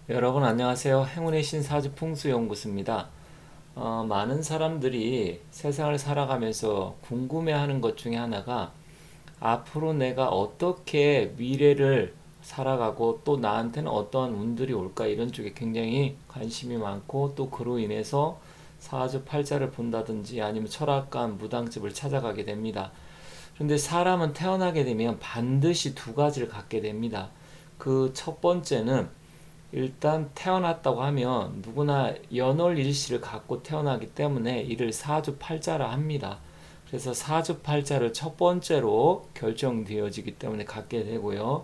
여러분 안녕하세요. 행운의 신 사주풍수연구소입니다. 많은 사람들이 세상을 살아가면서 궁금해하는 것 중에 하나가 앞으로 내가 어떻게 미래를 살아가고 또 나한테는 어떠한 운들이 올까 이런 쪽에 굉장히 관심이 많고 또 그로 인해서 사주팔자를 본다든지 아니면 철학관, 무당집을 찾아가게 됩니다. 그런데 사람은 태어나게 되면 반드시 두 가지를 갖게 됩니다. 그 첫 번째는 일단 태어났다고 하면 누구나 연월일시를 갖고 태어나기 때문에 이를 사주팔자라 합니다. 그래서 사주팔자를 첫 번째로 결정되어지기 때문에 갖게 되고요.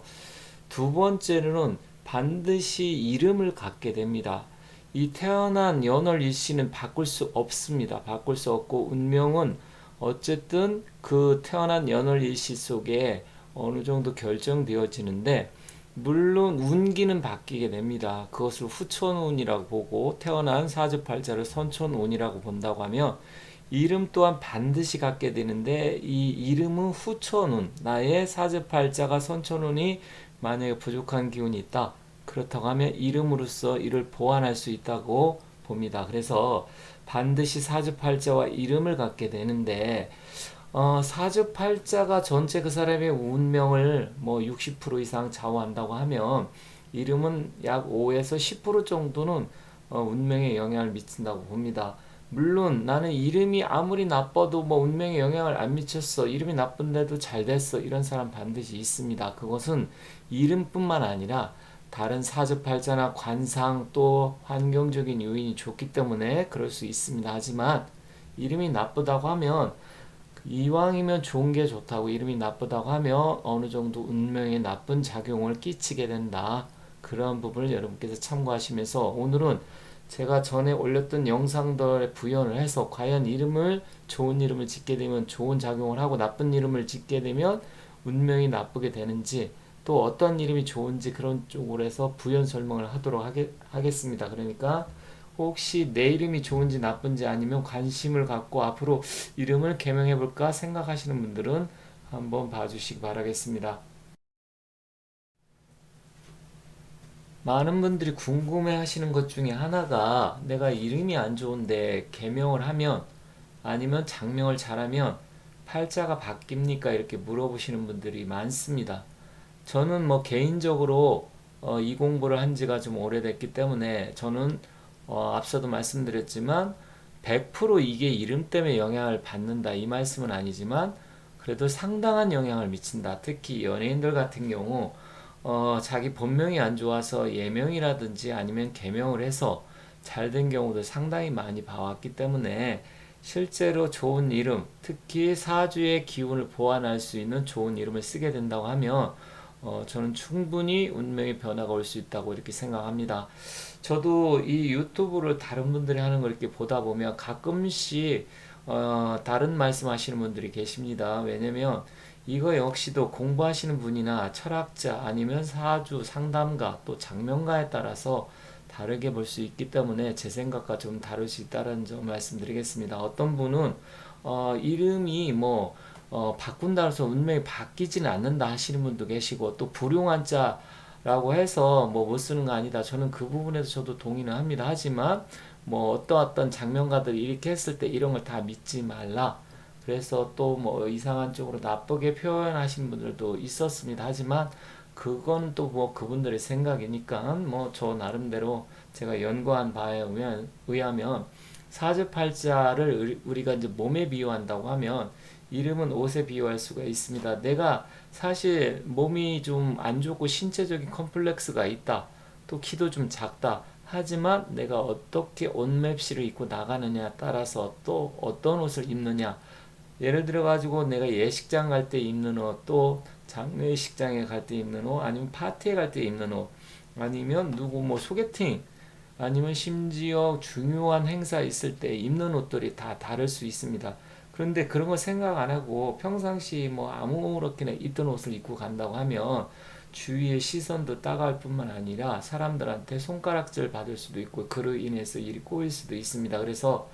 두 번째로는 반드시 이름을 갖게 됩니다. 이 태어난 연월일시는 바꿀 수 없습니다. 바꿀 수 없고 운명은 어쨌든 그 태어난 연월일시 속에 어느 정도 결정되어지는데 물론 운기는 바뀌게 됩니다. 그것을 후천운이라고 보고 태어난 사주팔자를 선천운이라고 본다고 하면 이름 또한 반드시 갖게 되는데 이 이름은 후천운, 나의 사주팔자가 선천운이 만약에 부족한 기운이 있다. 그렇다고 하면 이름으로써 이를 보완할 수 있다고 봅니다. 그래서 반드시 사주팔자와 이름을 갖게 되는데 사주팔자가 전체 그 사람의 운명을 뭐 60% 이상 좌우한다고 하면 이름은 약 5에서 10% 정도는 운명에 영향을 미친다고 봅니다. 물론 나는 이름이 아무리 나빠도 뭐 운명에 영향을 안 미쳤어. 이름이 나쁜데도 잘 됐어. 이런 사람 반드시 있습니다. 그것은 이름뿐만 아니라 다른 사주팔자나 관상 또 환경적인 요인이 좋기 때문에 그럴 수 있습니다. 하지만 이름이 나쁘다고 하면 이왕이면 좋은 게 좋다고 이름이 나쁘다고 하면 어느 정도 운명에 나쁜 작용을 끼치게 된다. 그런 부분을 여러분께서 참고하시면서 오늘은 제가 전에 올렸던 영상들에 부연을 해서 과연 좋은 이름을 짓게 되면 좋은 작용을 하고 나쁜 이름을 짓게 되면 운명이 나쁘게 되는지 또 어떤 이름이 좋은지 그런 쪽으로 해서 부연 설명을 하도록 하겠습니다. 그러니까 혹시 내 이름이 좋은지 나쁜지 아니면 관심을 갖고 앞으로 이름을 개명해 볼까 생각하시는 분들은 한번 봐주시기 바라겠습니다. 많은 분들이 궁금해 하시는 것 중에 하나가 내가 이름이 안 좋은데 개명을 하면 아니면 장명을 잘하면 팔자가 바뀝니까? 이렇게 물어보시는 분들이 많습니다. 저는 뭐 개인적으로 이 공부를 한 지가 좀 오래됐기 때문에 저는 앞서도 말씀드렸지만 100% 이게 이름 때문에 영향을 받는다 이 말씀은 아니지만 그래도 상당한 영향을 미친다. 특히 연예인들 같은 경우 자기 본명이 안 좋아서 예명이라든지 아니면 개명을 해서 잘 된 경우도 상당히 많이 봐왔기 때문에 실제로 좋은 이름, 특히 사주의 기운을 보완할 수 있는 좋은 이름을 쓰게 된다고 하면 저는 충분히 운명의 변화가 올 수 있다고 이렇게 생각합니다. 저도 이 유튜브를 다른 분들이 하는 걸 이렇게 보다 보면 가끔씩 다른 말씀하시는 분들이 계십니다. 왜냐면 이거 역시도 공부하시는 분이나 철학자 아니면 사주 상담가 또 장명가에 따라서 다르게 볼 수 있기 때문에 제 생각과 좀 다를 수 있다는 점 말씀드리겠습니다. 어떤 분은 이름이 뭐 바꾼다 해서 운명이 바뀌지는 않는다 하시는 분도 계시고 또 불용한자라고 해서 뭐 못 쓰는 거 아니다. 저는 그 부분에서 저도 동의는 합니다. 하지만 뭐 어떤 장명가들이 이렇게 했을 때 이런 걸 다 믿지 말라. 그래서 또 뭐 이상한 쪽으로 나쁘게 표현하신 분들도 있었습니다. 하지만 그건 또 뭐 그분들의 생각이니까 뭐 저 나름대로 제가 연구한 바에 의하면 사주팔자를 우리가 이제 몸에 비유한다고 하면 이름은 옷에 비유할 수가 있습니다. 내가 사실 몸이 좀 안 좋고 신체적인 컴플렉스가 있다. 또 키도 좀 작다. 하지만 내가 어떻게 옷 맵시를 입고 나가느냐에 따라서 또 어떤 옷을 입느냐. 예를 들어 가지고 내가 예식장 갈 때 입는 옷, 또 장례식장에 갈 때 입는 옷, 아니면 파티에 갈 때 입는 옷, 아니면 누구 뭐 소개팅, 아니면 심지어 중요한 행사 있을 때 입는 옷들이 다 다를 수 있습니다. 그런데 그런 거 생각 안 하고 평상시 뭐 아무렇게나 입던 옷을 입고 간다고 하면 주위의 시선도 따가울 뿐만 아니라 사람들한테 손가락질 받을 수도 있고 그로 인해서 일이 꼬일 수도 있습니다. 그래서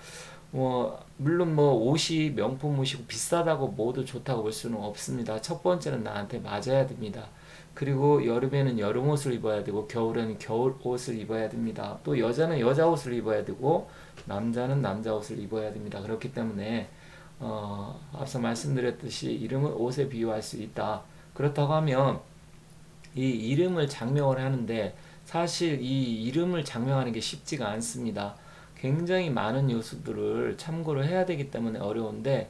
물론 뭐 옷이 명품 옷이고 비싸다고 모두 좋다고 볼 수는 없습니다. 첫 번째는 나한테 맞아야 됩니다. 그리고 여름에는 여름 옷을 입어야 되고 겨울에는 겨울 옷을 입어야 됩니다. 또 여자는 여자 옷을 입어야 되고 남자는 남자 옷을 입어야 됩니다. 그렇기 때문에 앞서 말씀드렸듯이 이름을 옷에 비유할 수 있다. 그렇다고 하면 이 이름을 장명을 하는데 사실 이 이름을 장명하는 게 쉽지가 않습니다. 굉장히 많은 요소들을 참고를 해야 되기 때문에 어려운데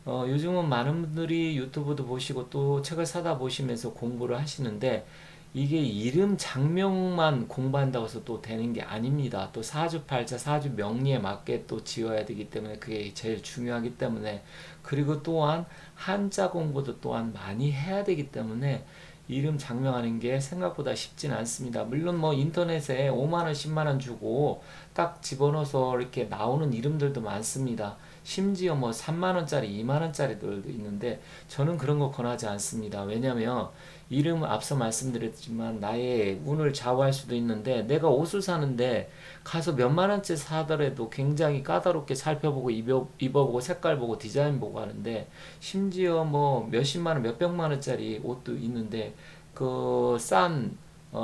요즘은 많은 분들이 유튜브도 보시고 또 책을 사다 보시면서 공부를 하시는데 이게 이름 장명만 공부한다고 해서 또 되는 게 아닙니다. 또 사주팔자, 사주명리에 맞게 또 지어야 되기 때문에 그게 제일 중요하기 때문에 그리고 또한 한자 공부도 또한 많이 해야 되기 때문에 이름 장명하는 게 생각보다 쉽진 않습니다. 물론 뭐 인터넷에 5만 원, 10만 원 주고 딱 집어넣어서 이렇게 나오는 이름들도 많습니다. 심지어 뭐 3만 원짜리, 2만 원짜리들도 있는데 저는 그런 거 권하지 않습니다. 왜냐면 이름은 앞서 말씀드렸지만 나의 운을 좌우할 수도 있는데 내가 옷을 사는데 가서 몇만 원째 사더라도 굉장히 까다롭게 살펴보고 입어보고 색깔 보고 디자인 보고 하는데 심지어 뭐 몇십만 원, 몇백만 원짜리 옷도 있는데 그 싼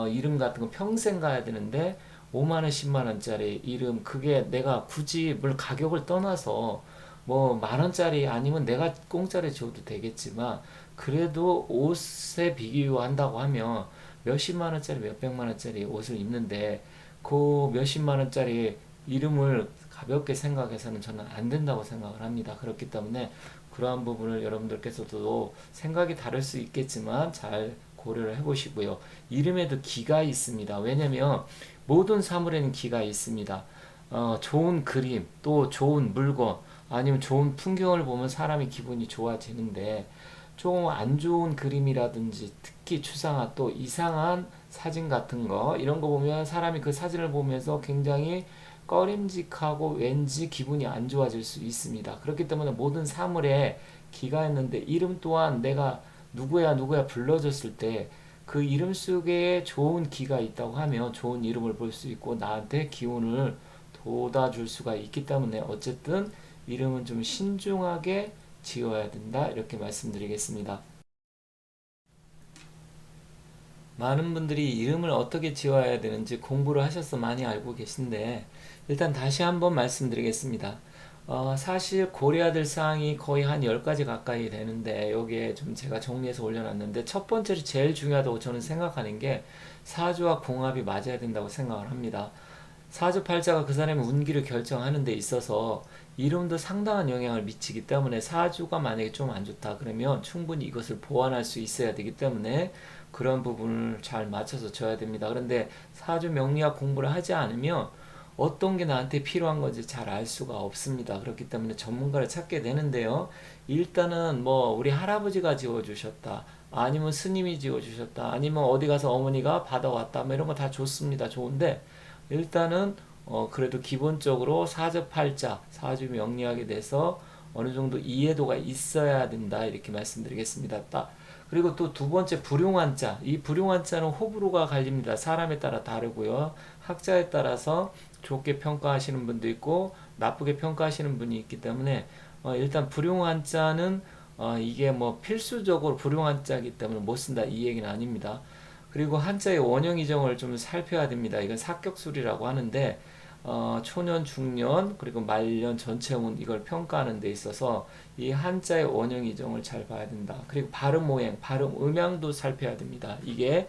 이름 같은 거 평생 가야 되는데 5만 원, 10만 원짜리 이름 그게 내가 굳이 물 가격을 떠나서 뭐 만 원짜리 아니면 내가 공짜로 지어도 되겠지만 그래도 옷에 비교한다고 하면 몇십만 원짜리 몇백만 원짜리 옷을 입는데 그 몇십만 원짜리 이름을 가볍게 생각해서는 저는 안 된다고 생각을 합니다. 그렇기 때문에 그러한 부분을 여러분들께서도 생각이 다를 수 있겠지만 잘 고려를 해보시고요. 이름에도 기가 있습니다. 왜냐면 모든 사물에는 기가 있습니다. 좋은 그림, 또 좋은 물건, 아니면 좋은 풍경을 보면 사람이 기분이 좋아지는데 좀 안 좋은 그림이라든지 특히 추상화 또 이상한 사진 같은 거 이런 거 보면 사람이 그 사진을 보면서 굉장히 꺼림직하고 왠지 기분이 안 좋아질 수 있습니다. 그렇기 때문에 모든 사물에 기가 있는데 이름 또한 내가 누구야 누구야 불러줬을 때 그 이름 속에 좋은 기가 있다고 하면 좋은 이름을 볼 수 있고 나한테 기운을 돋아줄 수가 있기 때문에 어쨌든 이름은 좀 신중하게 지어야 된다 이렇게 말씀드리겠습니다. 많은 분들이 이름을 어떻게 지어야 되는지 공부를 하셔서 많이 알고 계신데 일단 다시 한번 말씀드리겠습니다. 사실 고려해야 될 사항이 거의 한 10가지 가까이 되는데 여기에 좀 제가 정리해서 올려놨는데 첫 번째로 제일 중요하다고 저는 생각하는 게 사주와 궁합이 맞아야 된다고 생각을 합니다. 사주팔자가 그 사람의 운기를 결정하는 데 있어서 이름도 상당한 영향을 미치기 때문에 사주가 만약에 좀 안 좋다 그러면 충분히 이것을 보완할 수 있어야 되기 때문에 그런 부분을 잘 맞춰서 줘야 됩니다. 그런데 사주 명리학 공부를 하지 않으면 어떤 게 나한테 필요한 건지 잘 알 수가 없습니다. 그렇기 때문에 전문가를 찾게 되는데요. 일단은 뭐 우리 할아버지가 지어주셨다. 아니면 스님이 지어주셨다. 아니면 어디 가서 어머니가 받아왔다. 뭐 이런 거 다 좋습니다. 좋은데 일단은 그래도 기본적으로 사주팔자, 사주 명리학에 대해서 어느 정도 이해도가 있어야 된다 이렇게 말씀드리겠습니다. 그리고 또 두 번째 불용한자. 이 불용한자는 호불호가 갈립니다. 사람에 따라 다르고요. 학자에 따라서 좋게 평가하시는 분도 있고 나쁘게 평가하시는 분이 있기 때문에 일단 불용한자는 이게 뭐 필수적으로 불용한자이기 때문에 못 쓴다 이 얘기는 아닙니다. 그리고 한자의 원형 이정을 좀 살펴야 됩니다. 이건 사격술이라고 하는데 초년, 중년, 그리고 말년 전체운 이걸 평가하는 데 있어서 이 한자의 원형 이정을 잘 봐야 된다. 그리고 발음 오행, 발음 음양도 살펴야 됩니다. 이게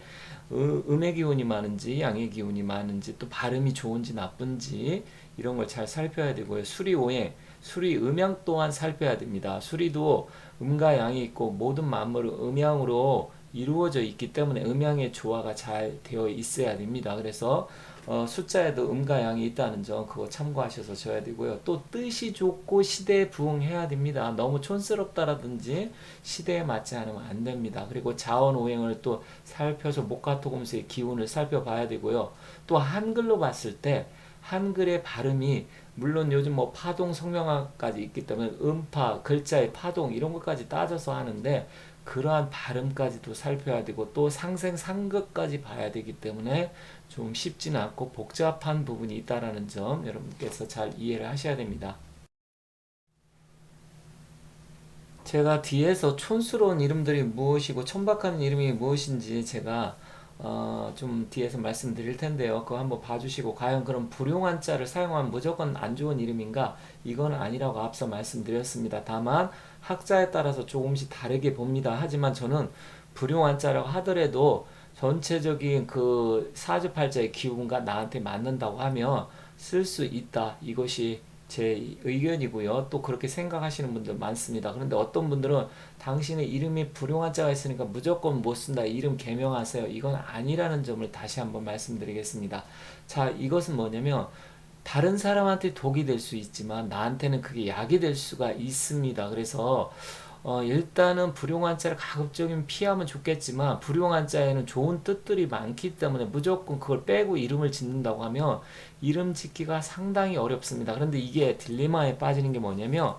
음의 기운이 많은지 양의 기운이 많은지 또 발음이 좋은지 나쁜지 이런 걸 잘 살펴야 되고요. 수리 오행, 수리 음양 또한 살펴야 됩니다. 수리도 음과 양이 있고 모든 만물은 음양으로 이루어져 있기 때문에 음양의 조화가 잘 되어 있어야 됩니다. 그래서 숫자에도 음과 양이 있다는 점 그거 참고하셔서 줘야 되고요. 또 뜻이 좋고 시대에 부응해야 됩니다. 너무 촌스럽다라든지 시대에 맞지 않으면 안 됩니다. 그리고 자원오행을 또 살펴서 목화토금수의 기운을 살펴봐야 되고요. 또 한글로 봤을 때 한글의 발음이 물론 요즘 뭐 파동 성명학까지 있기 때문에 음파, 글자의 파동 이런 것까지 따져서 하는데 그러한 발음까지도 살펴야 되고 또 상생 상극까지 봐야 되기 때문에 좀 쉽지는 않고 복잡한 부분이 있다라는 점 여러분께서 잘 이해를 하셔야 됩니다. 제가 뒤에서 촌스러운 이름들이 무엇이고 천박한 이름이 무엇인지 제가 좀 뒤에서 말씀드릴 텐데요. 그거 한번 봐주시고 과연 그럼 불용한 자를 사용하면 무조건 안 좋은 이름인가? 이건 아니라고 앞서 말씀드렸습니다. 다만 학자에 따라서 조금씩 다르게 봅니다. 하지만 저는 불용한 자라고 하더라도 전체적인 그 사주팔자의 기운과 나한테 맞는다고 하면 쓸 수 있다. 이것이 제 의견이고요. 또 그렇게 생각하시는 분들 많습니다. 그런데 어떤 분들은 당신의 이름이 불용한 자가 있으니까 무조건 못 쓴다. 이름 개명하세요. 이건 아니라는 점을 다시 한번 말씀드리겠습니다. 자, 이것은 뭐냐면 다른 사람한테 독이 될 수 있지만 나한테는 그게 약이 될 수가 있습니다. 그래서 일단은 불용한 자를 가급적이면 피하면 좋겠지만 불용한 자에는 좋은 뜻들이 많기 때문에 무조건 그걸 빼고 이름을 짓는다고 하면 이름 짓기가 상당히 어렵습니다. 그런데 이게 딜레마에 빠지는 게 뭐냐면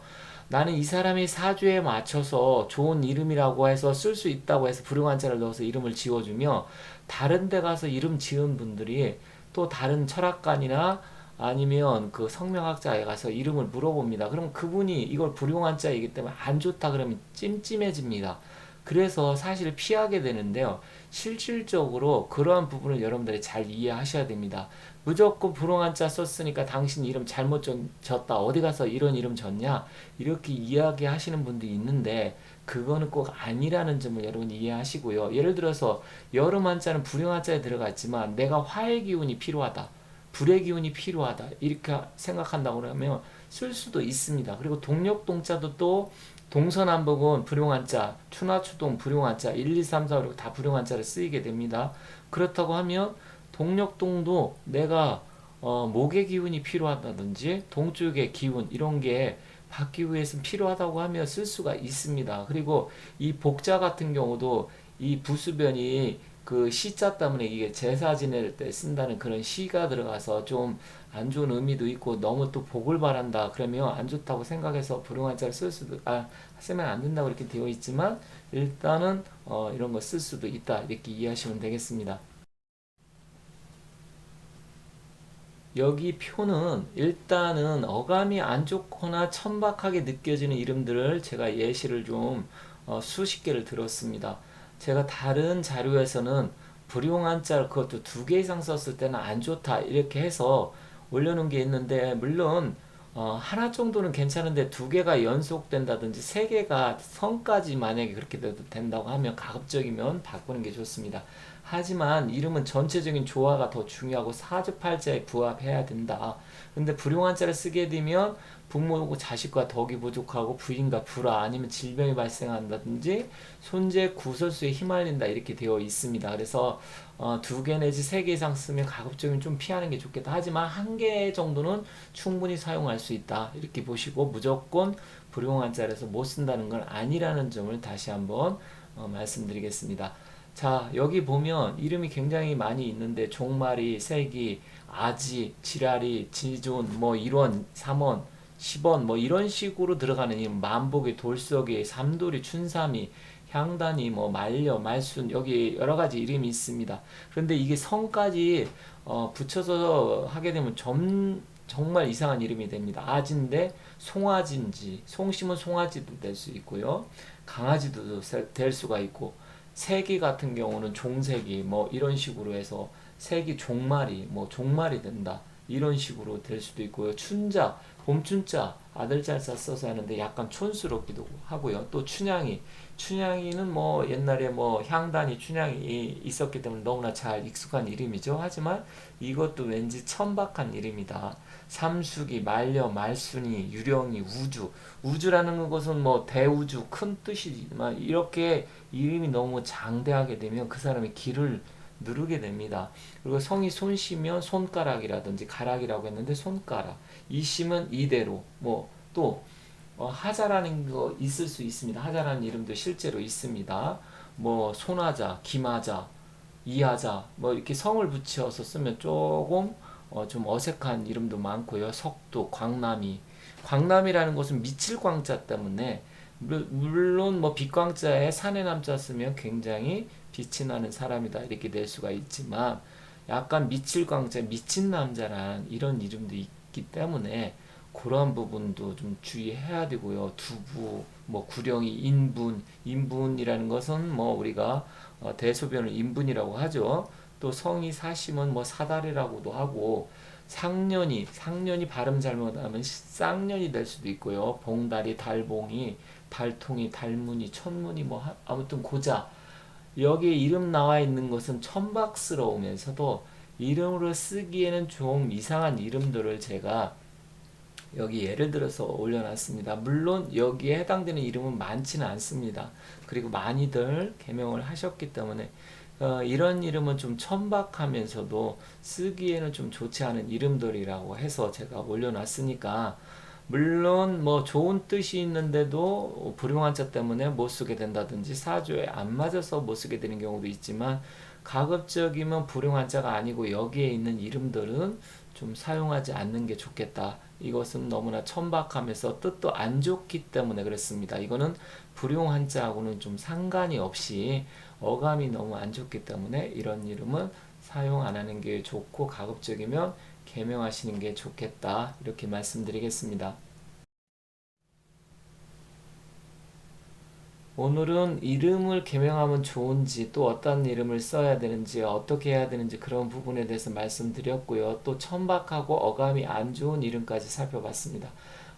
나는 이 사람이 사주에 맞춰서 좋은 이름이라고 해서 쓸 수 있다고 해서 불용한 자를 넣어서 이름을 지어주며 다른 데 가서 이름 지은 분들이 또 다른 철학관이나 아니면 그 성명학자에 가서 이름을 물어봅니다. 그럼 그분이 이걸 불용한 자이기 때문에 안 좋다 그러면 찜찜해집니다. 그래서 사실 피하게 되는데요. 실질적으로 그러한 부분을 여러분들이 잘 이해하셔야 됩니다. 무조건 불용한 자 썼으니까 당신 이름 잘못 졌다. 어디 가서 이런 이름 졌냐? 이렇게 이야기하시는 분들이 있는데 그거는 꼭 아니라는 점을 여러분 이해하시고요. 예를 들어서 여름 한자는 불용 한자에 들어가 있지만 내가 화의 기운이 필요하다. 불의 기운이 필요하다. 이렇게 생각한다고 그러면 쓸 수도 있습니다. 그리고 동력동자도 또 동서남북은 불용한 자, 추나추동 불용한 자, 1, 2, 3, 4, 5, 6 다 불용한 자를 쓰이게 됩니다. 그렇다고 하면 동력동도 내가 목의 기운이 필요하다든지 동쪽의 기운 이런 게 받기 위해서 필요하다고 하면 쓸 수가 있습니다. 그리고 이 복자 같은 경우도 이 부수변이 그 시자 때문에 이게 제사 지낼 때 쓴다는 그런 시가 들어가서 좀 안 좋은 의미도 있고 너무 또 복을 바란다 그러면 안 좋다고 생각해서 불용한 자를 쓸 수도 쓰면 안 된다고 이렇게 되어 있지만 일단은 이런 거 쓸 수도 있다 이렇게 이해하시면 되겠습니다. 여기 표는 일단은 어감이 안 좋거나 천박하게 느껴지는 이름들을 제가 예시를 좀 수십 개를 들었습니다. 제가 다른 자료에서는 불용한 자 그것도 두 개 이상 썼을 때는 안 좋다 이렇게 해서 올려놓은 게 있는데 물론 하나 정도는 괜찮은데 두 개가 연속된다든지 세 개가 성까지 만약에 그렇게 된다고 하면 가급적이면 바꾸는 게 좋습니다. 하지만 이름은 전체적인 조화가 더 중요하고 사주팔자에 부합해야 된다. 근데 불용한 자를 쓰게 되면 부모고 자식과 덕이 부족하고 부인과 불화 아니면 질병이 발생한다든지 손재 구설수에 휘말린다 이렇게 되어 있습니다. 그래서 두 개 내지 세 개 이상 쓰면 가급적이면 좀 피하는 게 좋겠다. 하지만 한 개 정도는 충분히 사용할 수 있다. 이렇게 보시고 무조건 불용한 자라서 못 쓴다는 건 아니라는 점을 다시 한번 말씀드리겠습니다. 자, 여기 보면 이름이 굉장히 많이 있는데 종말이, 세기, 아지, 지랄이, 지존, 뭐 1원, 3원, 10원 뭐 이런 식으로 들어가는 이름 만복이, 돌석이, 삼돌이, 춘삼이, 향단이, 뭐 말려, 말순 여기 여러 가지 이름이 있습니다. 그런데 이게 성까지 붙여서 하게 되면 정말 이상한 이름이 됩니다. 아지인데 송아지인지 송심은 송아지도 될 수 있고요. 강아지도 될 수가 있고 세기 같은 경우는 종세기 뭐 이런 식으로 해서 세기 종말이 뭐 종말이 된다 이런 식으로 될 수도 있고요. 춘자 봄춘자 아들자자 써서 하는데 약간 촌스럽기도 하고요. 또 춘향이는 뭐 옛날에 뭐 향단이 춘향이 있었기 때문에 너무나 잘 익숙한 이름이죠. 하지만 이것도 왠지 천박한 이름이다. 삼수기 말려 말순이 유령이 우주라는 것은 뭐 대우주 큰 뜻이지만 이렇게 이름이 너무 장대하게 되면 그 사람의 길을 누르게 됩니다. 그리고 성이 손씨면 손가락이라든지 가락이라고 했는데 손가락. 이심은 이대로. 뭐 또 하자라는 거 있을 수 있습니다. 하자라는 이름도 실제로 있습니다. 뭐 손하자, 김하자, 이하자 뭐 이렇게 성을 붙여서 쓰면 조금 좀 어색한 이름도 많고요. 석도, 광남이라는 것은 미칠 광자 때문에 물론 뭐 빛광자에 산의 남자 쓰면 굉장히 빛이 나는 사람이다 이렇게 될 수가 있지만 약간 미칠 광자, 미친 남자란 이런 이름도 있기 때문에 그러한 부분도 좀 주의해야 되고요. 두부, 뭐 구령이 인분이라는 것은 뭐 우리가 대소변을 인분이라고 하죠. 또 성이 사심은 뭐 사다리라고도 하고 상년이 발음 잘못하면 쌍년이 될 수도 있고요. 봉다리, 달봉이, 달통이, 달문이, 천문이 뭐 아무튼 고자 여기에 이름 나와 있는 것은 천박스러우면서도 이름으로 쓰기에는 좀 이상한 이름들을 제가 여기 예를 들어서 올려놨습니다. 물론 여기에 해당되는 이름은 많지는 않습니다. 그리고 많이들 개명을 하셨기 때문에 이런 이름은 좀 천박하면서도 쓰기에는 좀 좋지 않은 이름들이라고 해서 제가 올려놨으니까 물론 뭐 좋은 뜻이 있는데도 불용한자 때문에 못 쓰게 된다든지 사조에 안 맞아서 못 쓰게 되는 경우도 있지만 가급적이면 불용한자가 아니고 여기에 있는 이름들은 좀 사용하지 않는 게 좋겠다. 이것은 너무나 천박하면서 뜻도 안 좋기 때문에 그렇습니다. 이거는 불용한자하고는 좀 상관이 없이 어감이 너무 안 좋기 때문에 이런 이름은 사용 안 하는 게 좋고 가급적이면 개명하시는 게 좋겠다. 이렇게 말씀드리겠습니다. 오늘은 이름을 개명하면 좋은지 또 어떤 이름을 써야 되는지 어떻게 해야 되는지 그런 부분에 대해서 말씀드렸고요. 또 천박하고 어감이 안 좋은 이름까지 살펴봤습니다.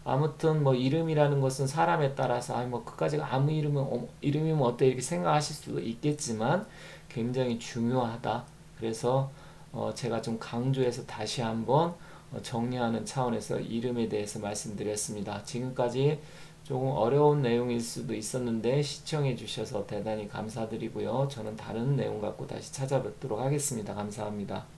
아무튼 뭐 이름이라는 것은 사람에 따라서 아니 뭐 그까지 아무 이름이면 어때 이렇게 생각하실 수도 있겠지만 굉장히 중요하다. 그래서 제가 좀 강조해서 다시 한번 정리하는 차원에서 이름에 대해서 말씀드렸습니다. 지금까지 조금 어려운 내용일 수도 있었는데 시청해 주셔서 대단히 감사드리고요. 저는 다른 내용 갖고 다시 찾아뵙도록 하겠습니다. 감사합니다.